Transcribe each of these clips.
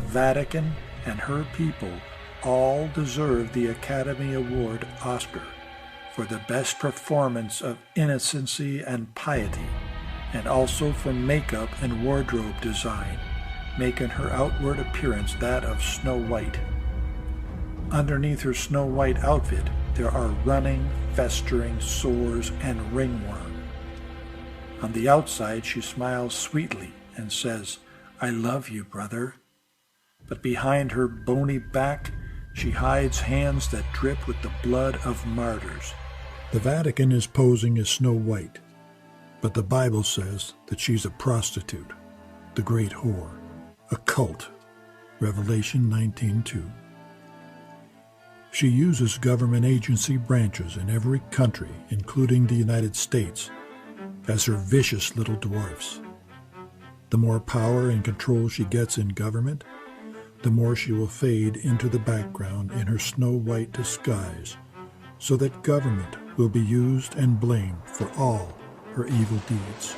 Vatican and her people all deserve the Academy Award Oscar for the best performance of innocency and piety, and also for makeup and wardrobe design, making her outward appearance that of Snow White. Underneath her Snow White outfit, there are running, festering sores and ringworm. On the outside, she smiles sweetly and says, "I love you, brother." But behind her bony back, she hides hands that drip with the blood of martyrs. The Vatican is posing as Snow White, but the Bible says that she's a prostitute, the great whore, a cult, Revelation 19:2. She uses government agency branches in every country, including the United States, as her vicious little dwarfs. The more power and control she gets in government, the more she will fade into the background in her Snow White disguise, so that government will be used and blamed for all her evil deeds.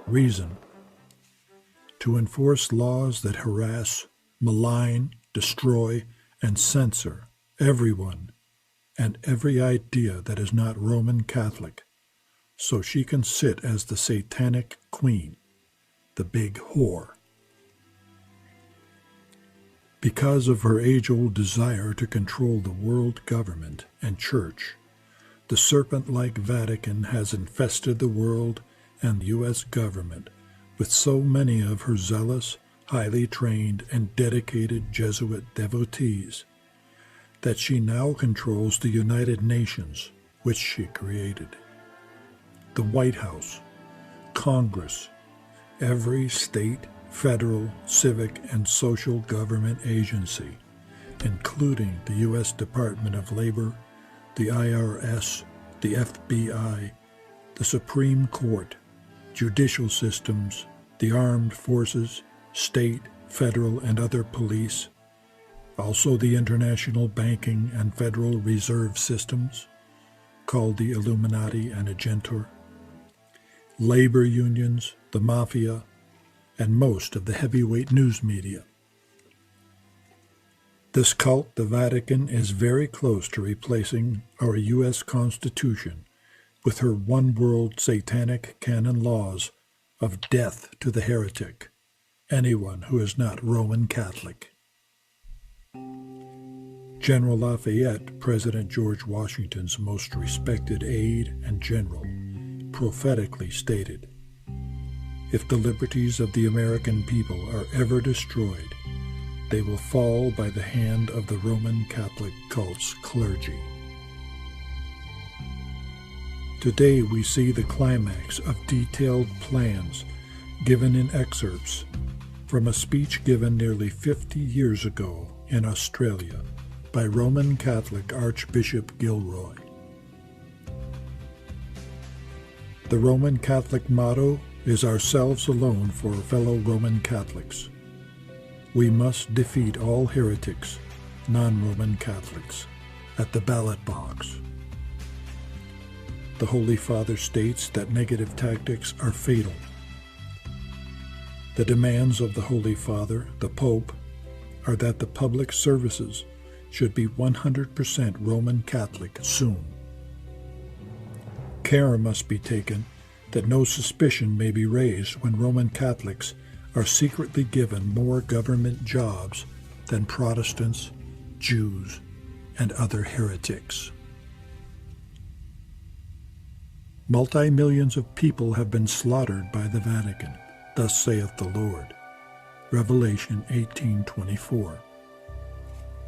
Reason: to enforce laws that harass, malign, destroy, and censor everyone and every idea that is not Roman Catholic, so she can sit as the satanic queen, the big whore. Because of her age-old desire to control the world government and church, the serpent-like Vatican has infested the world and U.S. government with so many of her zealous, highly trained, and dedicated Jesuit devotees that she now controls the United Nations, which she created, the White House, Congress, every state, federal, civic, and social government agency, including the U.S. Department of Labor, the IRS, the FBI, the Supreme Court, judicial systems, the armed forces, state, federal, and other police, also the international banking and Federal Reserve systems, called the Illuminati and Agentur, labor unions, the mafia, and most of the heavyweight news media. This cult, the Vatican, is very close to replacing our U.S. Constitution with her one-world satanic canon laws of death to the heretic, anyone who is not Roman Catholic. General Lafayette, President George Washington's most respected aide and general, prophetically stated, "If the liberties of the American people are ever destroyed, they will fall by the hand of the Roman Catholic cult's clergy." Today we see the climax of detailed plans given in excerpts from a speech given nearly 50 years ago in Australia by Roman Catholic Archbishop Gilroy. The Roman Catholic motto is "Ourselves alone for fellow Roman Catholics." We must defeat all heretics, non-Roman Catholics, at the ballot box. The Holy Father states that negative tactics are fatal. The demands of the Holy Father, the Pope, are that the public services should be 100% Roman Catholic soon. Care must be taken that no suspicion may be raised when Roman Catholics are secretly given more government jobs than Protestants, Jews, and other heretics. Multi-millions of people have been slaughtered by the Vatican, thus saith the Lord. Revelation 18:24.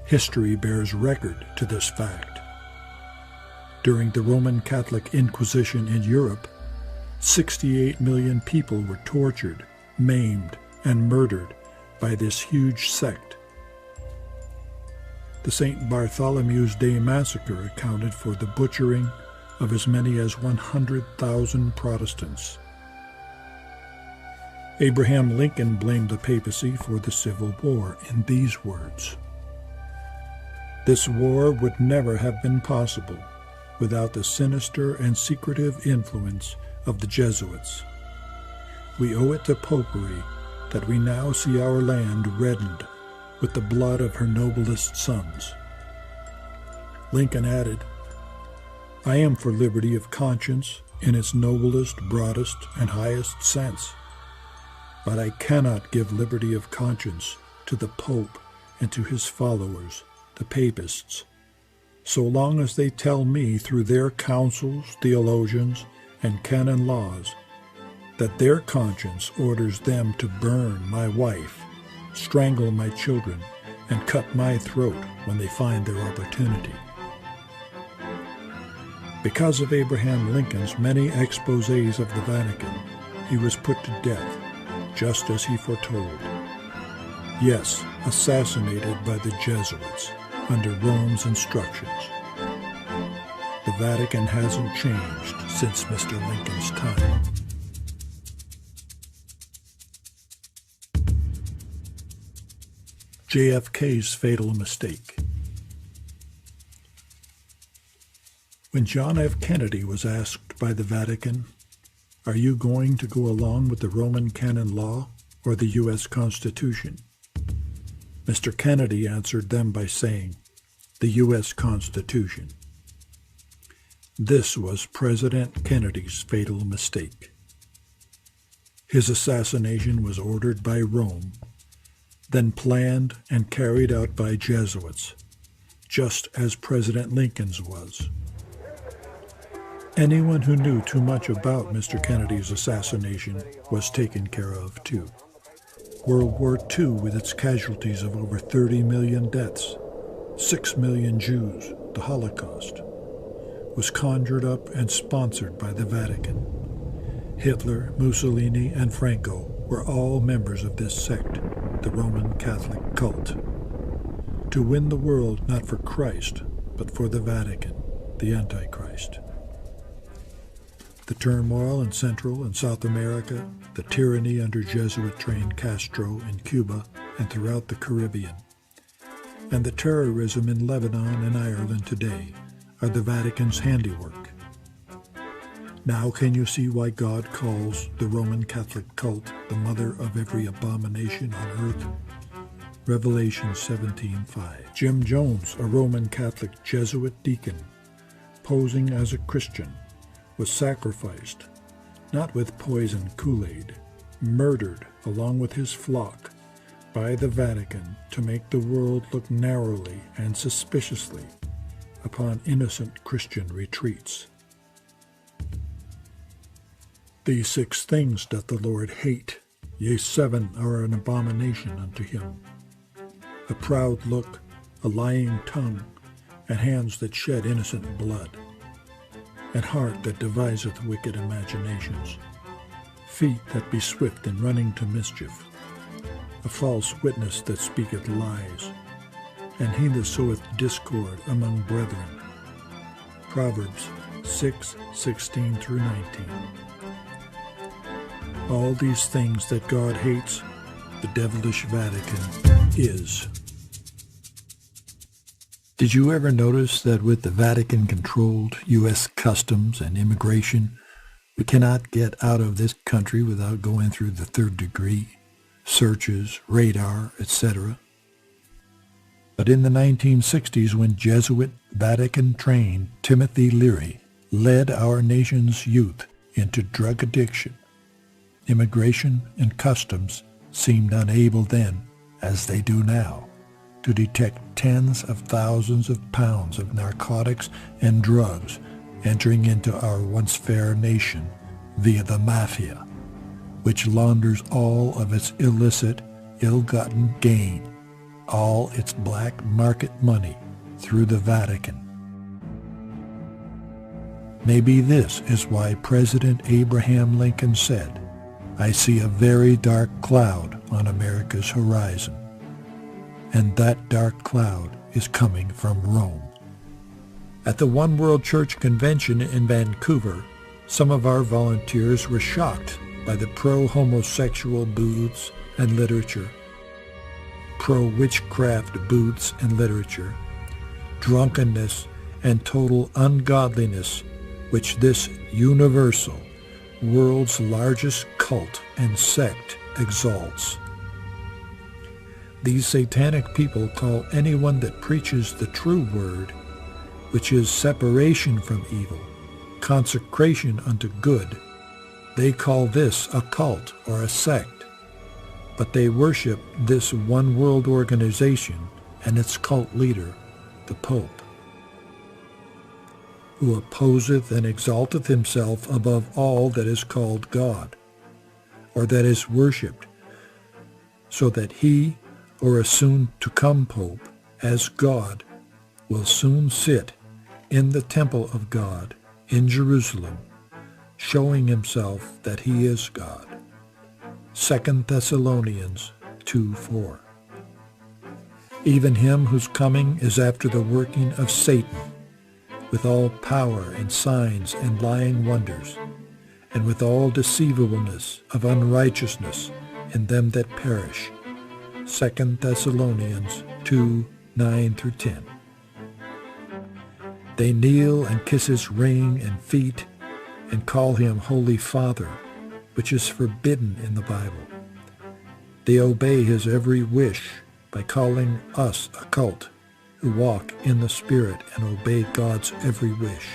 History bears record to this fact. During the Roman Catholic Inquisition in Europe, 68 million people were tortured, maimed, and murdered by this huge sect. The St. Bartholomew's Day massacre accounted for the butchering of as many as 100,000 Protestants. Abraham Lincoln blamed the papacy for the Civil War in these words: "This war would never have been possible without the sinister and secretive influence of the Jesuits. We owe it to Popery that we now see our land reddened with the blood of her noblest sons. Lincoln added, I am for liberty of conscience in its noblest, broadest, and highest sense, but I cannot give liberty of conscience to the Pope and to his followers, the Papists, so long as they tell me through their councils, theologians, and canon laws that their conscience orders them to burn my wife, strangle my children, and cut my throat when they find their opportunity. Because of Abraham Lincoln's many exposés of the Vatican, he was put to death, just as he foretold. Yes, assassinated by the Jesuits under Rome's instructions. The Vatican hasn't changed since Mr. Lincoln's time. JFK's fatal mistake. When John F. Kennedy was asked by the Vatican, "Are you going to go along with the Roman canon law or the U.S. Constitution?" Mr. Kennedy answered them by saying, "The U.S. Constitution." This was President Kennedy's fatal mistake. His assassination was ordered by Rome, then planned and carried out by Jesuits, just as President Lincoln's was. Anyone who knew too much about Mr. Kennedy's assassination was taken care of too. World War II, with its casualties of over 30 million deaths, 6 million Jews, the Holocaust, was conjured up and sponsored by the Vatican. Hitler, Mussolini, and Franco were all members of this sect, the Roman Catholic cult. To win the world not for Christ, but for the Vatican, the Antichrist. The turmoil in Central and South America, the tyranny under Jesuit-trained Castro in Cuba and throughout the Caribbean, and the terrorism in Lebanon and Ireland today are the Vatican's handiwork. Now can you see why God calls the Roman Catholic cult the mother of every abomination on earth? Revelation 17:5. Jim Jones, a Roman Catholic Jesuit deacon, posing as a Christian, was sacrificed, not with poisoned Kool-Aid, murdered along with his flock by the Vatican to make the world look narrowly and suspiciously upon innocent Christian retreats. These 6 things doth the Lord hate, yea, 7 are an abomination unto him: a proud look, a lying tongue, and hands that shed innocent blood, and heart that deviseth wicked imaginations, feet that be swift in running to mischief, a false witness that speaketh lies, and he that soweth discord among brethren. Proverbs 6:16-19. All these things that God hates, the devilish Vatican is. Did you ever notice that with the Vatican-controlled U.S. customs and immigration, we cannot get out of this country without going through the 3rd degree, searches, radar, etc.? But in the 1960s, when Jesuit Vatican-trained Timothy Leary led our nation's youth into drug addiction, immigration and customs seemed unable then, as they do now, to detect tens of thousands of pounds of narcotics and drugs entering into our once fair nation via the mafia, which launders all of its illicit, ill-gotten gain, all its black market money through the Vatican. Maybe this is why President Abraham Lincoln said, "I see a very dark cloud on America's horizon." And that dark cloud is coming from Rome. At the One World Church Convention in Vancouver, some of our volunteers were shocked by the pro-homosexual booths and literature, pro-witchcraft booths and literature, drunkenness, and total ungodliness which this universal, world's largest cult and sect exalts. These satanic people call anyone that preaches the true word, which is separation from evil, consecration unto good. They call this a cult or a sect, but they worship this one world organization and its cult leader, the Pope, who opposeth and exalteth himself above all that is called God, or that is worshipped, so that he, or a soon-to-come Pope, as God, will soon sit in the temple of God in Jerusalem, showing himself that he is God. 2 Thessalonians 2:4. Even him whose coming is after the working of Satan, with all power and signs and lying wonders, and with all deceivableness of unrighteousness in them that perish. 2 Thessalonians 2:9-10. They kneel and kiss his ring and feet, and call him Holy Father, which is forbidden in the Bible. They obey his every wish by calling us a cult, who walk in the Spirit and obey God's every wish.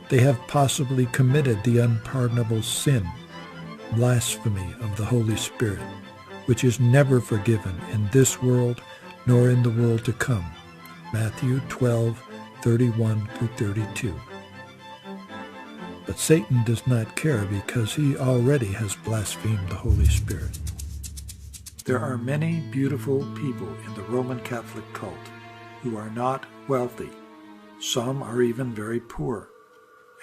They have possibly committed the unpardonable sin, blasphemy of the Holy Spirit, which is never forgiven in this world nor in the world to come. Matthew 12:31-32. But Satan does not care because he already has blasphemed the Holy Spirit. There are many beautiful people in the Roman Catholic cult who are not wealthy. Some are even very poor,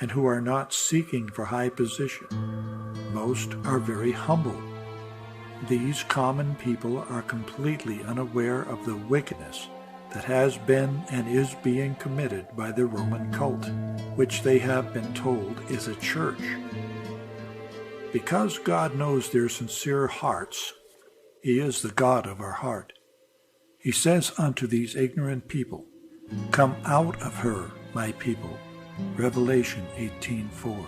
and who are not seeking for high position. Most are very humble. These common people are completely unaware of the wickedness that has been and is being committed by the Roman cult, which they have been told is a church. Because God knows their sincere hearts, he is the God of our heart. He says unto these ignorant people, "Come out of her, my people." Revelation 18:4.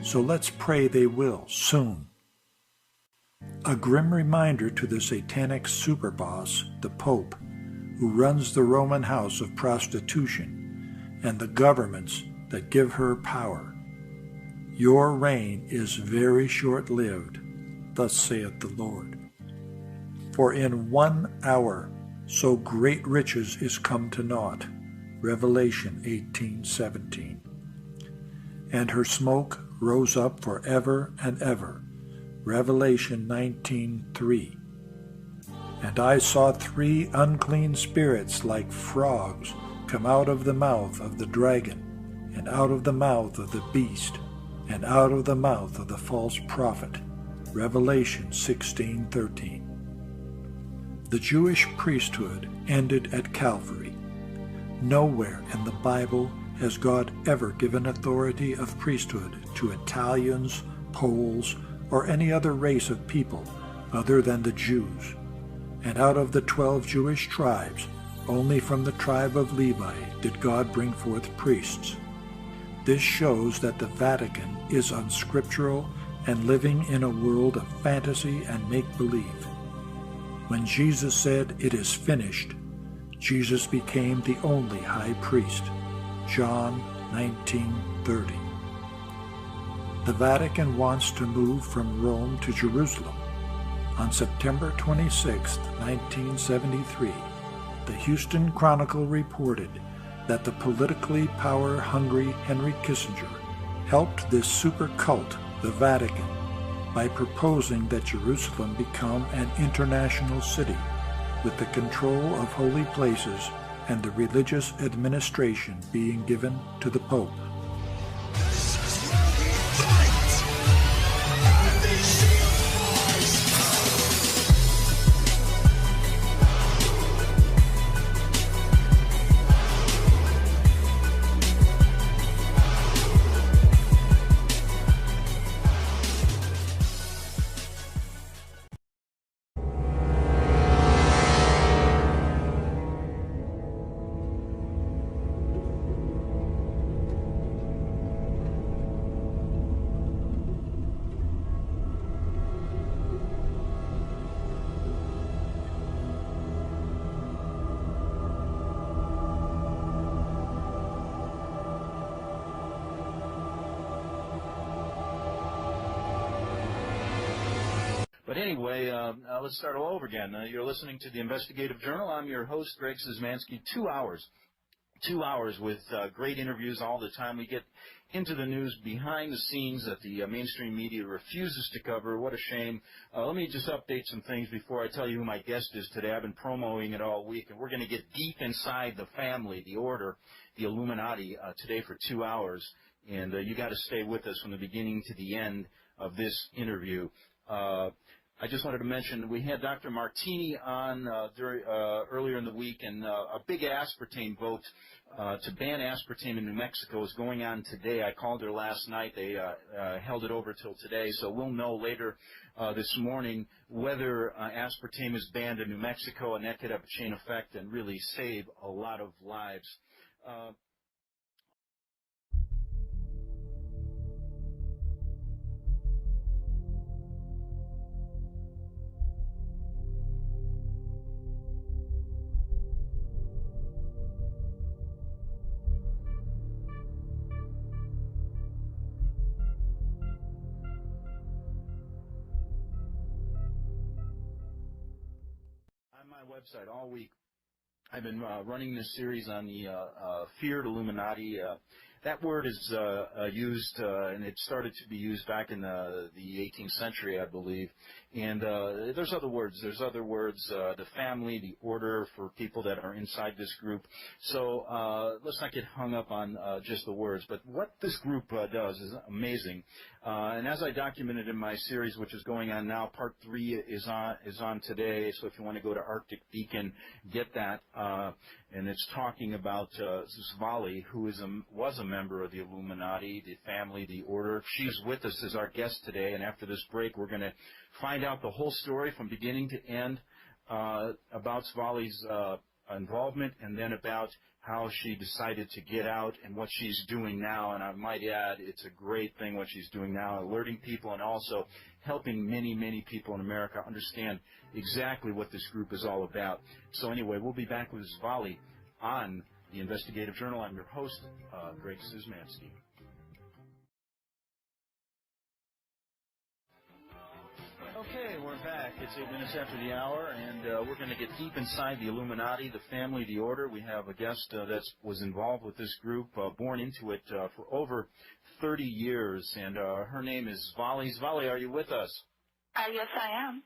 So let's pray they will, soon. A grim reminder to the satanic superboss, the Pope, who runs the Roman house of prostitution, and the governments that give her power. Your reign is very short-lived, thus saith the Lord. For in 1 hour so great riches is come to naught. Revelation 18:17. And her smoke rose up for ever and ever. Revelation 19:3. And I saw 3 unclean spirits like frogs come out of the mouth of the dragon, and out of the mouth of the beast, and out of the mouth of the false prophet. Revelation 16:13. The Jewish priesthood ended at Calvary. Nowhere in the Bible has God ever given authority of priesthood to Italians, Poles, or any other race of people other than the Jews. And out of the 12 Jewish tribes, only from the tribe of Levi did God bring forth priests. This shows that the Vatican is unscriptural and living in a world of fantasy and make-believe. When Jesus said, "It is finished," Jesus became the only high priest. John 19:30. The Vatican wants to move from Rome to Jerusalem. On September 26, 1973, the Houston Chronicle reported that the politically power-hungry Henry Kissinger helped this super cult, the Vatican, by proposing that Jerusalem become an international city with the control of holy places and the religious administration being given to the Pope. But anyway, let's start all over again. You're listening to the Investigative Journal. I'm your host, Greg Szymanski. 2 hours. 2 hours with great interviews all the time. We get into the news behind the scenes that the mainstream media refuses to cover. What a shame. Let me just update some things before I tell you who my guest is today. I've been promoting it all week, and we're going to get deep inside the family, the order, the Illuminati today for 2 hours. And you got to stay with us from the beginning to the end of this interview. I just wanted to mention we had Dr. Martini on earlier in the week, and a big aspartame vote to ban aspartame in New Mexico is going on today. I called her last night. They held it over till today, so we'll know later this morning whether aspartame is banned in New Mexico, and that could have a chain effect and really save a lot of lives. On my website all week, I've been running this series on the feared Illuminati. That word is used, and it started to be used back in the 18th century, I believe. And there's other words. There's other words, the family, the order for people that are inside this group. So let's not get hung up on just the words. But what this group does is amazing. And as I documented in my series, which is going on now, part 3 is on today. So if you want to go to Arctic Beacon, get that. And it's talking about Zvali, who was a member of the Illuminati, the family, the order. She's with us as our guest today, and after this break, we're going to find out the whole story from beginning to end about Zvali's involvement, and then about how she decided to get out and what she's doing now. And I might add, it's a great thing what she's doing now, alerting people and also helping many, many people in America understand exactly what this group is all about. So anyway, we'll be back with Zvali on the Investigative Journal. I'm your host, Greg Szymanski. Okay, we're back. It's 8 minutes after the hour, and we're going to get deep inside the Illuminati, the family, the order. We have a guest that was involved with this group, born into it for over 30 years, and her name is Zvali. Zvali, are you with us? Yes, I am.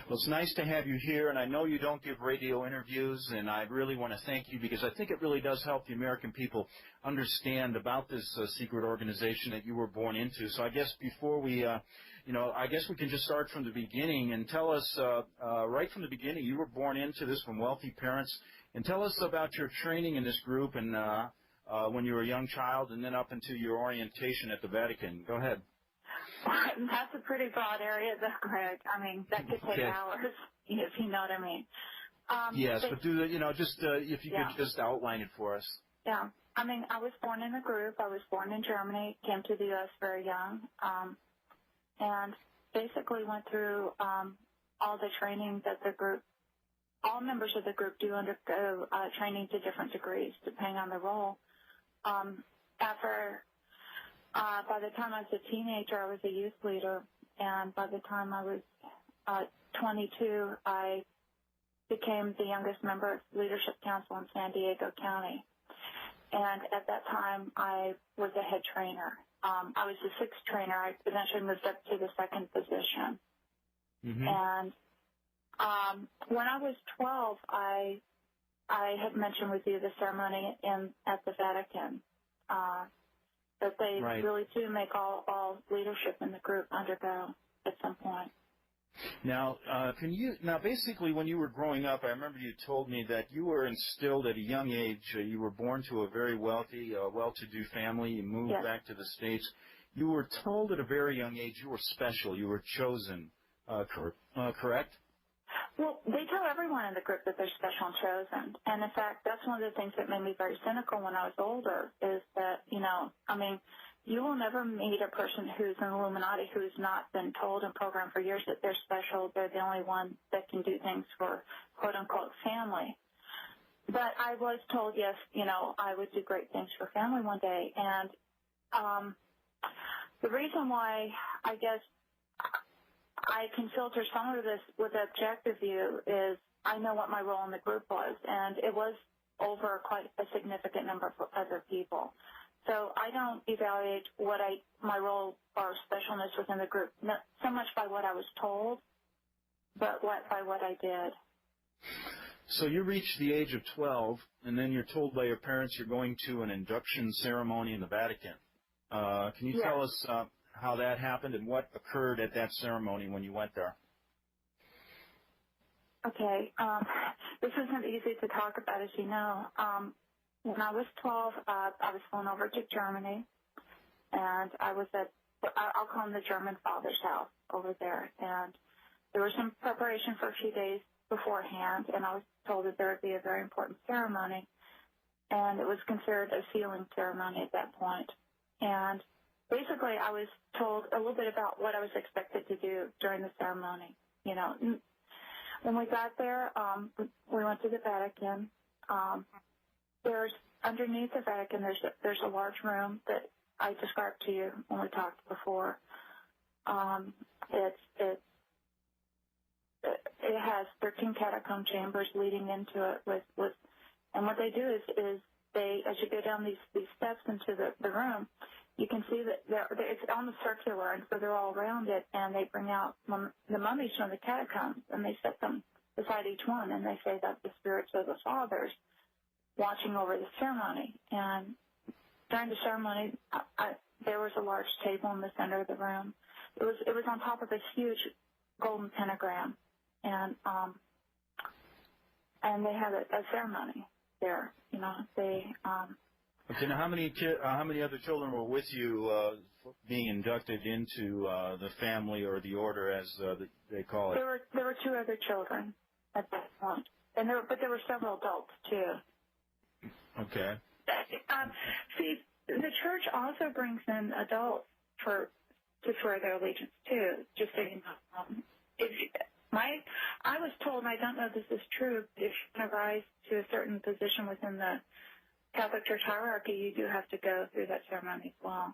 Well, it's nice to have you here, and I know you don't give radio interviews, and I really want to thank you because I think it really does help the American people understand about this secret organization that you were born into. So I guess before we, I guess we can just start from the beginning and tell us right from the beginning, you were born into this from wealthy parents, and tell us about your training in this group and when you were a young child and then up into your orientation at the Vatican. Go ahead. That's a pretty broad area, though, Greg. I mean, that could take hours, if you know what I mean. Yes, but do the, if you could just outline it for us. Yeah. I mean, I was born in a group. I was born in Germany, came to the U.S. very young, and basically went through all the training that the group, all members of the group do undergo training to different degrees, depending on the role. By the time I was a teenager, I was a youth leader, and by the time I was 22, I became the youngest member of Leadership Council in San Diego County. And at that time, I was a head trainer. I was the 6th trainer. I eventually moved up to the 2nd position. Mm-hmm. And when I was 12, I had mentioned with you the ceremony at the Vatican. That they really do make all leadership in the group undergo at some point. Now, basically, when you were growing up, I remember you told me that you were instilled at a young age. You were born to a very wealthy, well-to-do family. You moved back to the States. You were told at a very young age you were special. You were chosen. Correct? Well, they tell everyone in the group that they're special and chosen. And, in fact, that's one of the things that made me very cynical when I was older is that, you will never meet a person who's an Illuminati who's not been told and programmed for years that they're special. They're the only one that can do things for, quote-unquote, family. But I was told, yes, I would do great things for family one day. And the reason why, I guess, I can filter some of this with objective view is I know what my role in the group was, and it was over quite a significant number of other people. So I don't evaluate my role or specialness within the group, not so much by what I was told, but by what I did. So you reach the age of 12, and then you're told by your parents you're going to an induction ceremony in the Vatican. Can you tell us how that happened and what occurred at that ceremony when you went there? Okay. This isn't easy to talk about, as you know. When I was 12, I was flown over to Germany, and I was I'll call him the German father's house over there. And there was some preparation for a few days beforehand, and I was told that there would be a very important ceremony, and it was considered a sealing ceremony at that point. And basically, I was told a little bit about what I was expected to do during the ceremony. You know, when we got there, we went to the Vatican. There's underneath the Vatican. There's a large room that I described to you when we talked before. It has 13 catacomb chambers leading into it and what they do is they, as you go down these steps into the room, you can see that it's almost circular, and so they're all around it, and they bring out the mummies from the catacombs, and they set them beside each one, and they say that the spirits of the fathers watching over the ceremony. And during the ceremony, there was a large table in the center of the room. It was on top of a huge golden pentagram, and they had a ceremony there. You know, they. Okay. Now, how many other children were with you being inducted into the family or the order, as they call it? There were 2 other children at that point, but there were several adults too. Okay. See, the church also brings in adults to swear their allegiance too. Just so you know, I was told, and I don't know if this is true, if you can rise to a certain position within the Catholic Church hierarchy, you do have to go through that ceremony as well.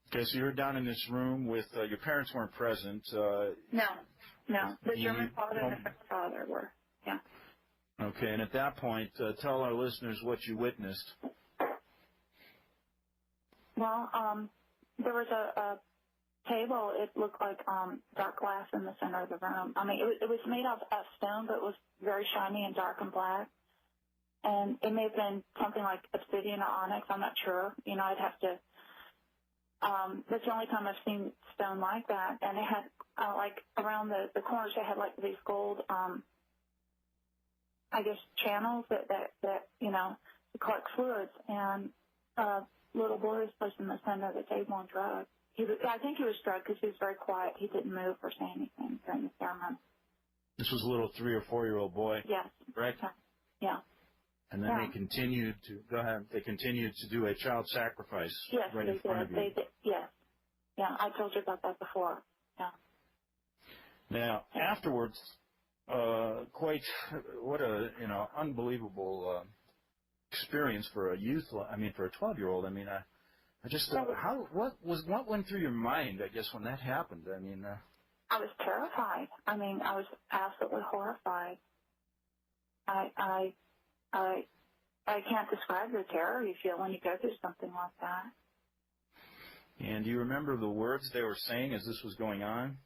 Okay, so you're down in this room with your parents weren't present. No. The German father and the French father were. Yeah. Okay, and at that point, tell our listeners what you witnessed. Well, there was a table. It looked like dark glass in the center of the room. I mean, it was made of stone, but it was very shiny and dark and black. And it may have been something like obsidian or onyx. I'm not sure. You know, I'd have to. That's the only time I've seen stone like that. And it had like around the corners, it had like these gold, I guess, channels that you know, to collect fluids. And little boy was placed in the center of the table and drugged. I think he was drugged because he was very quiet. He didn't move or say anything during the ceremony. This was a little 3 or 4-year-old boy. Yes. Correct? Yeah. And then they continued to go ahead. They continued to do a child sacrifice right in front of you. They did. Yes. Yeah, I told you about that before. Yeah. Now afterwards, quite what a unbelievable experience for a youth. I mean, for a 12-year-old. I mean, I just what went through your mind? I guess when that happened. I mean, I was terrified. I mean, I was absolutely horrified. I can't describe the terror you feel when you go through something like that. And do you remember the words they were saying as this was going on?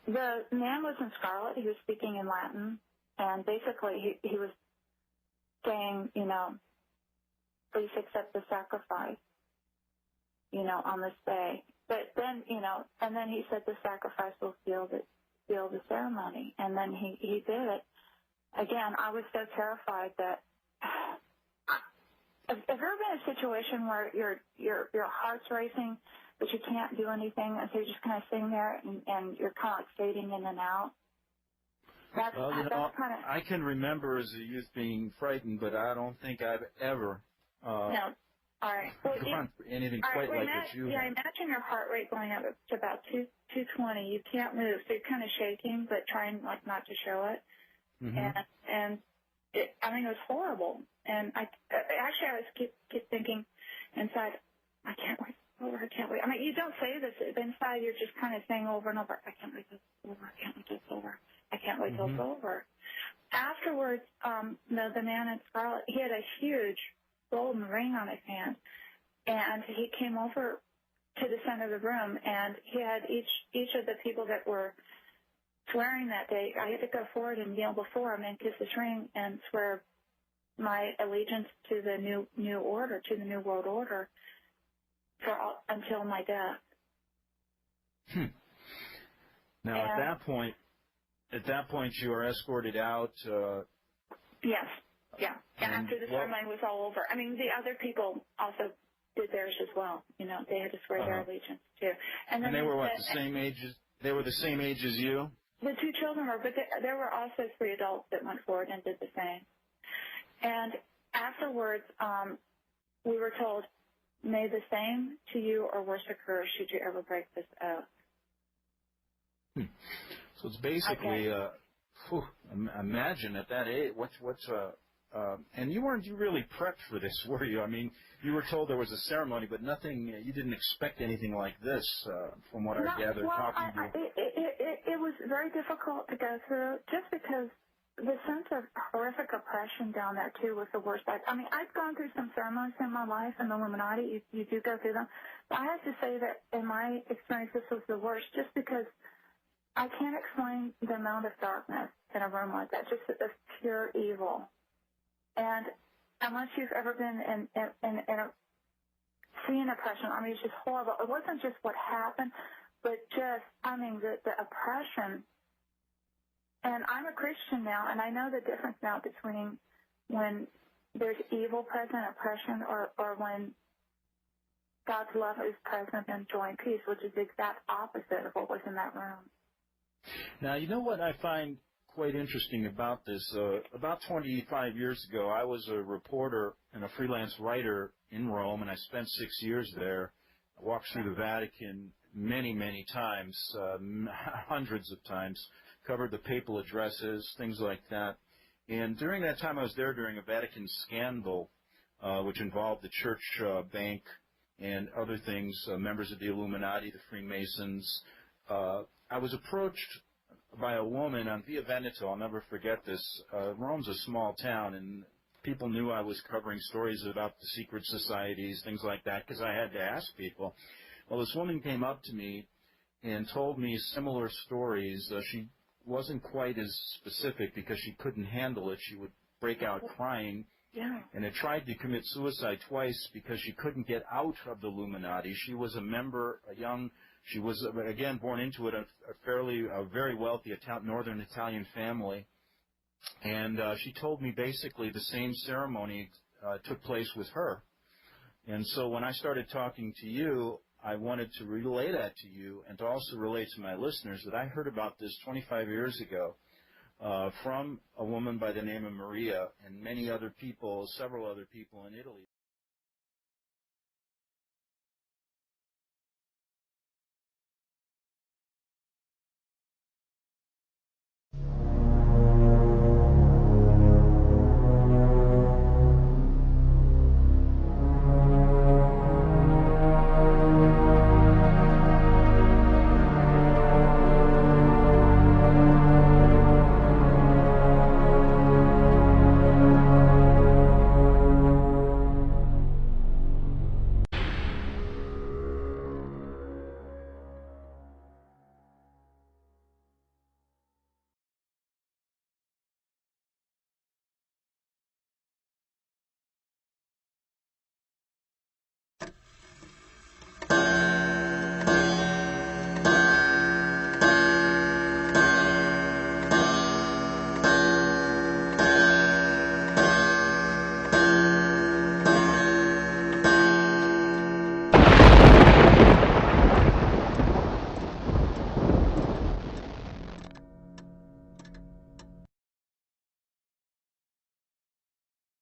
The man was in scarlet. He was speaking in Latin, and basically he was saying, you know, please accept the sacrifice, you know, on this day. But then, you know, and then he said the sacrifice will seal the ceremony, and then he did it. Again, I was so terrified that. Have there ever been a situation where your heart's racing, but you can't do anything, and so you're just kind of sitting there and you're kind of like fading in and out? That's kind of. I can remember as a youth being frightened, but I don't think I've ever. No. All right. Well, gone through anything quite like what you. Yeah, imagine your heart rate going up to about 220. You can't move, so you're kind of shaking, but trying like not to show it. Mm-hmm. And it was horrible. And I was keep thinking inside, I can't over. I can't wait. I mean, you don't say this inside. You're just kind of saying over and over, I can't wait till it's over. I can't wait till it's over. I can't wait till it's over. Afterwards, the man in scarlet, he had a huge golden ring on his hand, and he came over to the center of the room, and he had each of the people that were swearing that day. I had to go forward and kneel before him and kiss his ring and swear my allegiance to the new order, to the new world order, until my death. Now, and at that point, you were escorted out. Yes, yeah. And after the ceremony was all over, I mean, the other people also did theirs as well. You know, they had to swear their allegiance too. And then they were what, the same age? They were the same age as you? The two children were, but there were also 3 adults that went forward and did the same. And afterwards, we were told, may the same to you or worse occur should you ever break this oath. So it's basically, imagine at that age, and you weren't really prepped for this, were you? I mean, you were told there was a ceremony, but nothing, you didn't expect anything like this, from what I gathered talking to you. It was very difficult to go through, just because the sense of horrific oppression down there, too, was the worst. I mean, I've gone through some ceremonies in my life in the Illuminati. You do go through them. But I have to say that in my experience, this was the worst, just because I can't explain the amount of darkness in a room like that, just the pure evil. And unless you've ever been in seen oppression, I mean, it's just horrible. It wasn't just what happened, but just, I mean, the oppression. And I'm a Christian now, and I know the difference now between when there's evil present, oppression, or when God's love is present and joy and peace, which is the exact opposite of what was in that room. Now, you know what I find quite interesting about this? About 25 years ago, I was a reporter and a freelance writer in Rome, and I spent 6 years there. I walked through the Vatican many, many times, hundreds of times, covered the papal addresses, things like that. And during that time I was there during a Vatican scandal, which involved the church bank and other things, members of the Illuminati, the Freemasons. I was approached by a woman on Via Veneto. I'll never forget this. Rome's a small town, and people knew I was covering stories about the secret societies, things like that, because I had to ask people. Well, this woman came up to me and told me similar stories. She wasn't quite as specific because she couldn't handle it. She would break out crying. Yeah. And had tried to commit suicide twice because she couldn't get out of the Illuminati. She was a member, she was, again, born into it, a very wealthy northern Italian family. And she told me basically the same ceremony took place with her. And so when I started talking to you, I wanted to relay that to you and to also relate to my listeners that I heard about this 25 years ago from a woman by the name of Maria and many other people, several other people in Italy.